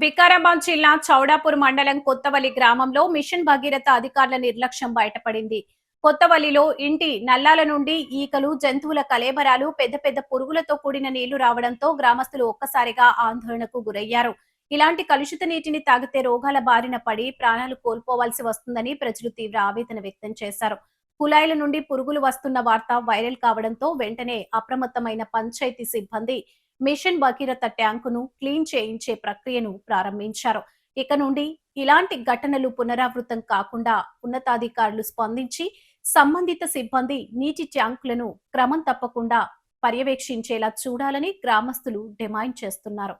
వికారాబాద్ జిల్లా చౌడాపూర్ మండలం కొత్తవల్లి గ్రామంలో మిషన్ భగీరథ అధికారుల నిర్లక్ష్యం బయటపడింది. కొత్తవల్లిలో ఇంటి నల్లాల నుండి ఈకలు, జంతువుల కలేబరాలు, పెద్ద పెద్ద పురుగులతో కూడిన నీళ్లు రావడంతో గ్రామస్తులు ఒక్కసారిగా ఆందోళనకు గురయ్యారు. ఇలాంటి కలుషిత నీటిని తాగితే రోగాల బారిన పడి ప్రాణాలు కోల్పోవాల్సి వస్తుందని ప్రజలు తీవ్ర ఆవేదన వ్యక్తం చేశారు. కుళాయిల నుండి పురుగులు వస్తున్న వార్త వైరల్ కావడంతో వెంటనే అప్రమత్తమైన పంచాయతీ సిబ్బంది మిషన్ భగీరథ ట్యాంకును క్లీన్ చేయించే ప్రక్రియను ప్రారంభించారు. ఇక నుండి ఇలాంటి ఘటనలు పునరావృతం కాకుండా ఉన్నతాధికారులు స్పందించి సంబంధిత సిబ్బంది నీటి ట్యాంకులను క్రమం తప్పకుండా పర్యవేక్షించేలా చూడాలని గ్రామస్తులు డిమాండ్ చేస్తున్నారు.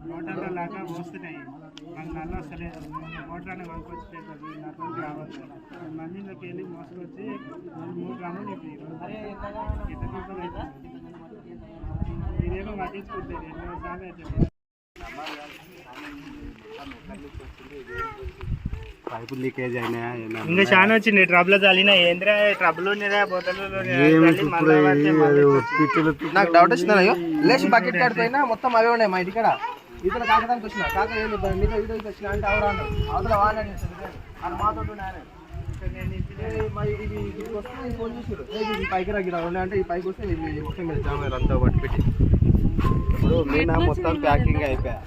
మోటార్ల లాగా వస్తున్నాయి, మాకు నల్ల వస్తలేదు. మోటార్ అని కొనుక్కొచ్చేది నాకు రావచ్చు. మందిలోకి వెళ్ళి మోసుకొచ్చి 3 గ్రాములు చెప్పి ఇదేమో పట్టించుకుంటుంది. 2 సార్లు అయితే పైపు లీకేజ్ అయినాయా? ఇంకా చాలా వచ్చింది. ట్రబుల్ చల్లిన ఏంద్రా ట్రబుల్ ఉన్నదా బోతలు. నాకు డౌట్ వచ్చిందా లేచి బకెట్ కాడిపోయినా మొత్తం అవే ఉన్నాయి. మా ఇంటికాడ ఇతర కాకడానికి వచ్చిన కాక మీతో వీడియోకి వచ్చిన అంటే అవరాను అవతల వాడని మాతో వస్తే ఫోన్ చేసారు ఈ పైకి రాగిరా ఉన్నాయి అంటే ఈ పైకి వస్తే మొత్తం మీద జామారు అంతా పట్టి పెట్టి ఇప్పుడు మీనా మొత్తం ప్యాకింగ్ అయిపోయా.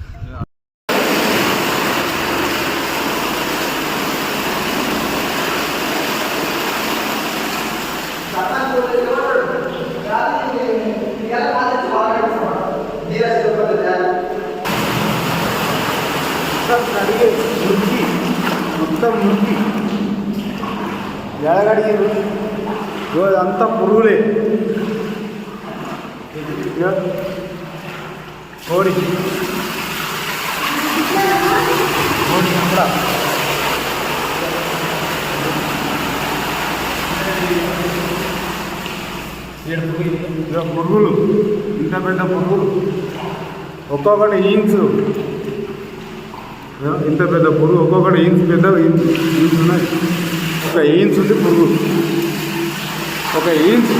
మొత్తం మురికి ఎడగడిగారు. అంతా పురుగులే. కోడి కూడా పురుగులు, ఇంత పెద్ద పురుగులు, ఒక్కొక్కటి ఈన్స్, ఇంత పెద్ద పురుగు, ఒక్కొక్కటి ఈన్స్ పెద్ద ఈన్స్ ఉన్నాయి. ఒక ఈన్స్ ఉంది పురుగు, ఒక ఈన్స్.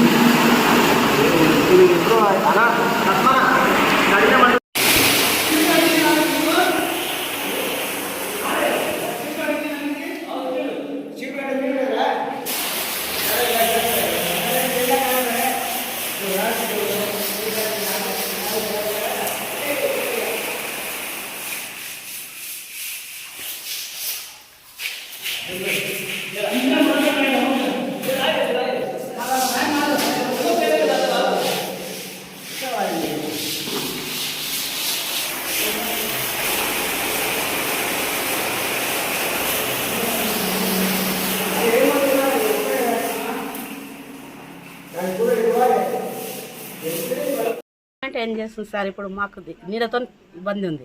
ఏం చేస్తుంది సార్, ఇప్పుడు మాకు నీళ్ళతో ఇబ్బంది ఉంది.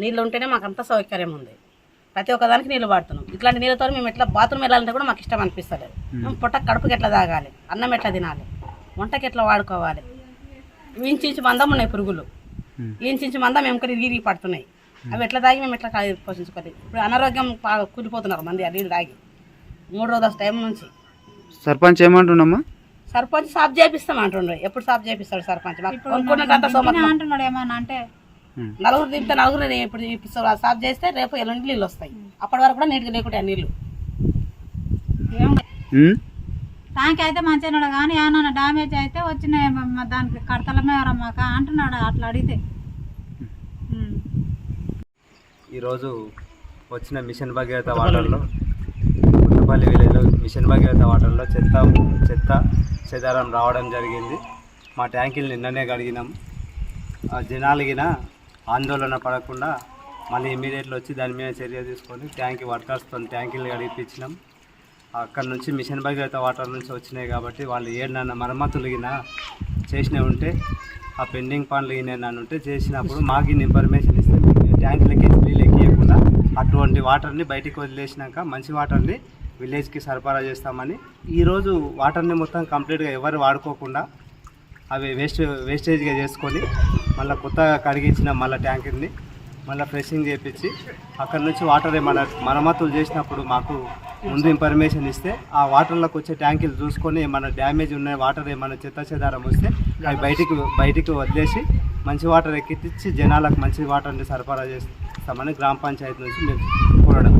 నీళ్ళు ఉంటేనే మాకు అంత సౌకర్యం ఉంది. ప్రతి ఒక్కదానికి నీళ్ళు వాడుతున్నాం. ఇట్లాంటి నీళ్ళతో మేము ఎట్లా బాత్రూమ్ వెళ్ళాలంటే కూడా మాకు ఇష్టం అనిపిస్తలేదు. మేము పొట్ట కడుపుకి ఎట్లా తాగాలి, అన్నం ఎట్లా తినాలి, వంటకి ఎట్లా వాడుకోవాలి. ఇంచు మందం ఉన్నాయి పురుగులు, ఇంచు మందం మేము ఇరిగి పడుతున్నాయి. అవి ఎట్లా తాగి మేము ఎట్లా పోషించుకోవాలి. ఇప్పుడు అనారోగ్యం కూలిపోతున్నారు మంది ఆ నీళ్ళు తాగి 3 రోజుల టైం నుంచి. సర్పంచ్ ఏమంటున్నామ్మా? సర్పంచ్ సాఫ్ చేపిస్తాం అంటుండ్రు. ఎప్పుడు సాఫ్ చేపిస్తాడు సర్పంచ్? అంటున్నాడు ఏమన్నా అంటే నలుగురు దింపితే నలుగురు ఇప్పుడు సాఫ్ చేస్తే రేపు ఎల్లుండి నీళ్ళు వస్తాయి. అప్పటి వరకు కూడా నీటికి లేకుంటే నీళ్ళు ట్యాంక్ అయితే మంచిగా కానీ ఏమన్నా డ్యామేజ్ అయితే వచ్చిన దానికి కడతలమే మాక అంటున్నాడు అట్లా అడిగితే. ఈరోజు వచ్చిన మిషన్ భగీరథ వాటర్లో కొత్తపల్లి విలేజ్లో మిషన్ భగీరథ వాటర్లో చెత్త చెదారం రావడం జరిగింది. మా ట్యాంకులు నిన్ననే కడిగినాం. జనాలగిన ఆందోళన పడకుండా మళ్ళీ ఇమీడియట్లో వచ్చి దాని మీద చర్య తీసుకొని ట్యాంక్ వర్కర్స్తో ట్యాంకులు కడిపించినాం. అక్కడ నుంచి మిషన్ భగీరథ వాటర్ నుంచి వచ్చినాయి కాబట్టి వాళ్ళు ఏడన్నా మరమ్మతులు గిన చేసినవి ఉంటే ఆ పెండింగ్ పనులు గిన ఉంటే చేసినప్పుడు మాకు ఇన్ఫర్మేషన్ ఇస్తే ట్యాంకులకి నీళ్ళు ఎక్కియకుండా అటువంటి వాటర్ని బయటికి వదిలేసినాక మంచి వాటర్ని విలేజ్కి సరఫరా చేస్తామని. ఈరోజు వాటర్ని మొత్తం కంప్లీట్గా ఎవరు వాడుకోకుండా అవి వేస్టేజ్గా చేసుకొని మళ్ళీ కొత్తగా కడిగించిన మళ్ళీ ట్యాంకుని మళ్ళీ ఫ్రెషింగ్ చేయించి అక్కడ నుంచి వాటర్ ఏమైనా మరమ్మతులు చేసినప్పుడు మాకు ముందు ఇన్ఫర్మేషన్ ఇస్తే ఆ వాటర్లోకి వచ్చే ట్యాంకులు చూసుకొని ఏమైనా డ్యామేజ్ ఉన్న వాటర్ ఏమైనా చెత్త చెదారం వస్తే అవి బయటికి వదిలేసి మంచి వాటర్ ఎక్కించి జనాలకు మంచి వాటర్ని సరఫరా చేస్తామని గ్రామ పంచాయతీ నుంచి మేము కోరడం